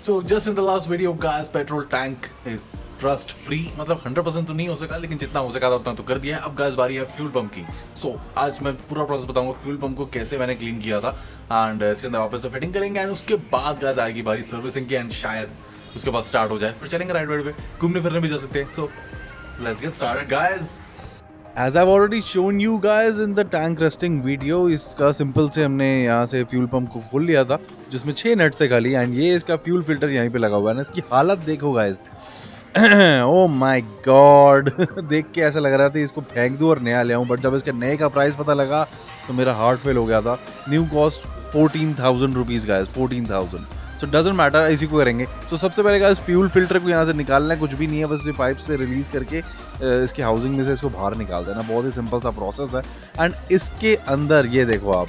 So just in the last video guys, petrol tank is rust free. मतलब 100% तो नहीं हो सका, लेकिन जितना हो सका था उतना तो कर दिया है. अब गाइस बारी है फ्यूल पंप की. So आज मैं पूरा प्रोसेस बताऊंगा फ्यूल पंप को कैसे मैंने क्लीन किया था एंड इसके अंदर वापस से फिटिंग करेंगे एंड उसके बाद गाइस आएगी बारी सर्विसिंग की एंड शायद उसके बाद स्टार्ट हो जाए, फिर चलेंगे राइड वाइड पे, घूमने फिरने भी जा सकते हैं. So let's get started guys. As I've already shown you guys in the tank resting video, इसका सिंपल से हमने यहाँ से फ्यूल पंप को खोल लिया था जिसमें 6 नट से खाली एंड ये इसका फ्यूल फिल्टर यहीं पे लगा हुआ है ना. इसकी हालत देखो गाइस. Oh my God. देख के ऐसा लग रहा था इसको फेंक दूं और नया ले आऊं, बट जब इसके नए का प्राइस पता लगा तो मेरा हार्ट फेल हो गया था. New cost 14,000 rupees guys, 14,000. So doesn't matter, इसी को करेंगे. तो सबसे पहले गाइस फ्यूल फिल्टर को यहाँ से निकालना है, कुछ भी नहीं है, बस ये पाइप से रिलीज करके इसकी हाउसिंग में से इसको बाहर निकाल देना. बहुत ही सिंपल सा प्रोसेस है. एंड इसके अंदर ये देखो आप,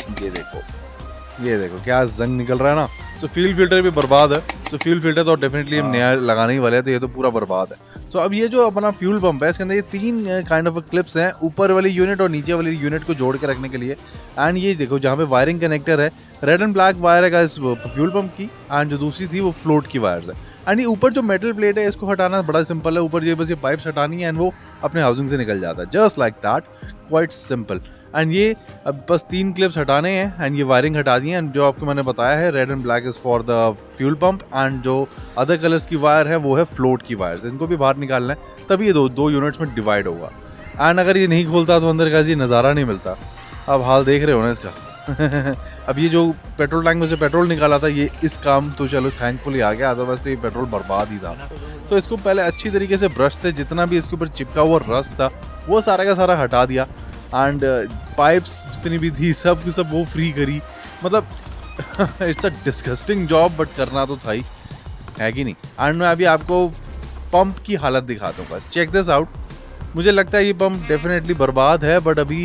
ये देखो क्या जंग निकल रहा है ना. सो फ्यूल फिल्टर भी बर्बाद है. सो फ्यूल फिल्टर तो डेफिनेटली हम नया लगाने ही वाले हैं, तो ये तो पूरा बर्बाद है. सो अब ये जो अपना फ्यूल पंप है इसके अंदर ये 3 काइंड ऑफ क्लिप्स हैं, ऊपर वाली यूनिट और नीचे वाली यूनिट को जोड़ के रखने के लिए. एंड ये देखो जहाँ पे वायरिंग कनेक्टर है, रेड एंड ब्लैक वायर है इस फ्यूल पंप की, एंड जो दूसरी थी वो फ्लोट की वायर्स है. एंड ये ऊपर जो मेटल प्लेट है इसको हटाना बड़ा सिंपल है. ऊपर ये बस ये पाइप्स हटानी है एंड वो अपने हाउसिंग से निकल जाता है, just like that, quite simple. And ये अब बस 3 क्लिप्स हटाने हैं एंड ये वायरिंग हटा दी है. एंड जो आपको मैंने बताया है red and black is for the fuel pump and जो अदर कलर्स की वायर है वो है फ्लोट की वायर्स. इनको भी बाहर निकालना है, तभी ये दो यूनिट्स में डिवाइड होगा. एंड अगर ये नहीं खोलता तो अंदर का ये नज़ारा नहीं मिलता. अब हाल देख रहे हो ना इसका. अब ये जो पेट्रोल टैंक में से पेट्रोल निकाला था ये इस काम तो चलो थैंकफुली आ गया, अदरवाइज तो ये पेट्रोल बर्बाद ही था. तो इसको पहले अच्छी तरीके से ब्रश से जितना भी इसके ऊपर चिपका हुआ रस्ट था वो सारा का सारा हटा दिया. एंड पाइप्स जितनी भी थी सब की सब वो फ्री करी. मतलब it's a disgusting job, but करना तो था ही, है कि नहीं. एंड मैं अभी आपको पंप की हालत दिखाता हूँ, बस चेक दिस आउट. मुझे लगता है ये पंप डेफिनेटली बर्बाद है, बट अभी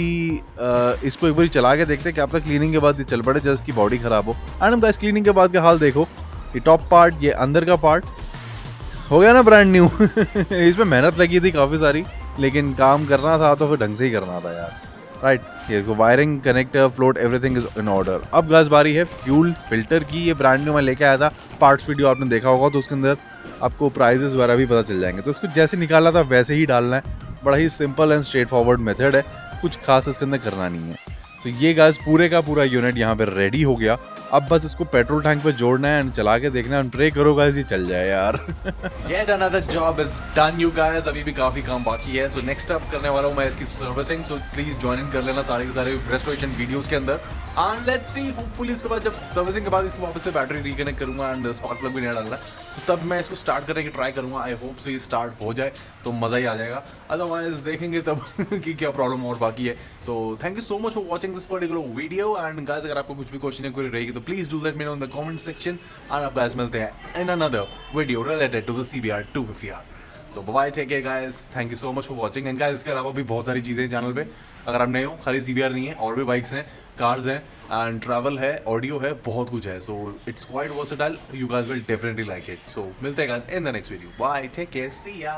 इसको एक बार चला के देखते हैं क्या पता क्लीनिंग के बाद ये चल पड़े, जब इसकी बॉडी खराब हो. एंड हम गाइस क्लीनिंग के बाद का हाल देखो. ये टॉप पार्ट, ये अंदर का पार्ट हो गया ना ब्रांड न्यू. इसमें मेहनत लगी थी काफ़ी सारी, लेकिन काम करना था तो फिर ढंग से ही करना था यार. राइट, ये wiring, connector, float, everything is in order. अब गाइस बारी है फ्यूल फिल्टर की. ये ब्रांड न्यू मैं लेके आया था, पार्ट्स वीडियो आपने देखा होगा, तो उसके अंदर आपको प्राइजेस वगैरह भी पता चल जाएंगे. तो इसको जैसे निकाला था वैसे ही डालना है. बड़ा ही simple and straightforward method है, कुछ खास इसके अंदर करना नहीं है. तो ये गाइस पूरे का पूरा यूनिट यहाँ पे रेडी हो गया. अब बस इसको पेट्रोल टैंक पे जोड़ना है एंड चला के देखना है. प्रे करो गाइस ये चल जाए यार. Yet another job is done you guys. अभी भी काफी काम बाकी है. So next up करने वाला हूँ मैं इसकी servicing. So please join in कर लेना सारे के सारे रेस्टोरेशन वीडियोस के अंदर. And let's see, hopefully इसके बाद जब सर्विसिंग के बाद इसको वापस से बैटरी रिकनेक्ट करूँगा एंड स्पार्क प्लग भी नहीं डालना, तो तब मैं इसको स्टार्ट करने की ट्राई करूँगा. आई होप से ये स्टार्ट हो जाए तो मज़ा ही आ जाएगा. अदरवाइज देखेंगे तब कि क्या प्रॉब्लम और बाकी है. So thank you so much for watching this particular video. And guys अगर आपको कुछ भी क्वेश्चन या क्वेरी रहेगी तो please do let me know in the comment section. And आप गाइस मिलते हैं in another video related to the CBR 250r. So bye bye, take care guys. Thank you so much for watching. And guys इसके अलावा भी बहुत सारी चीज़ें हैं चैनल पे. अगर आप नए हो, खाली CBR नहीं है, और भी बाइक्स हैं, कार्स हैं, एंड ट्रैवल है, ऑडियो है, बहुत कुछ है. So it's quite versatile. You guys will definitely like it. So मिलते हैं guys in the next video. Bye, take care, see ya.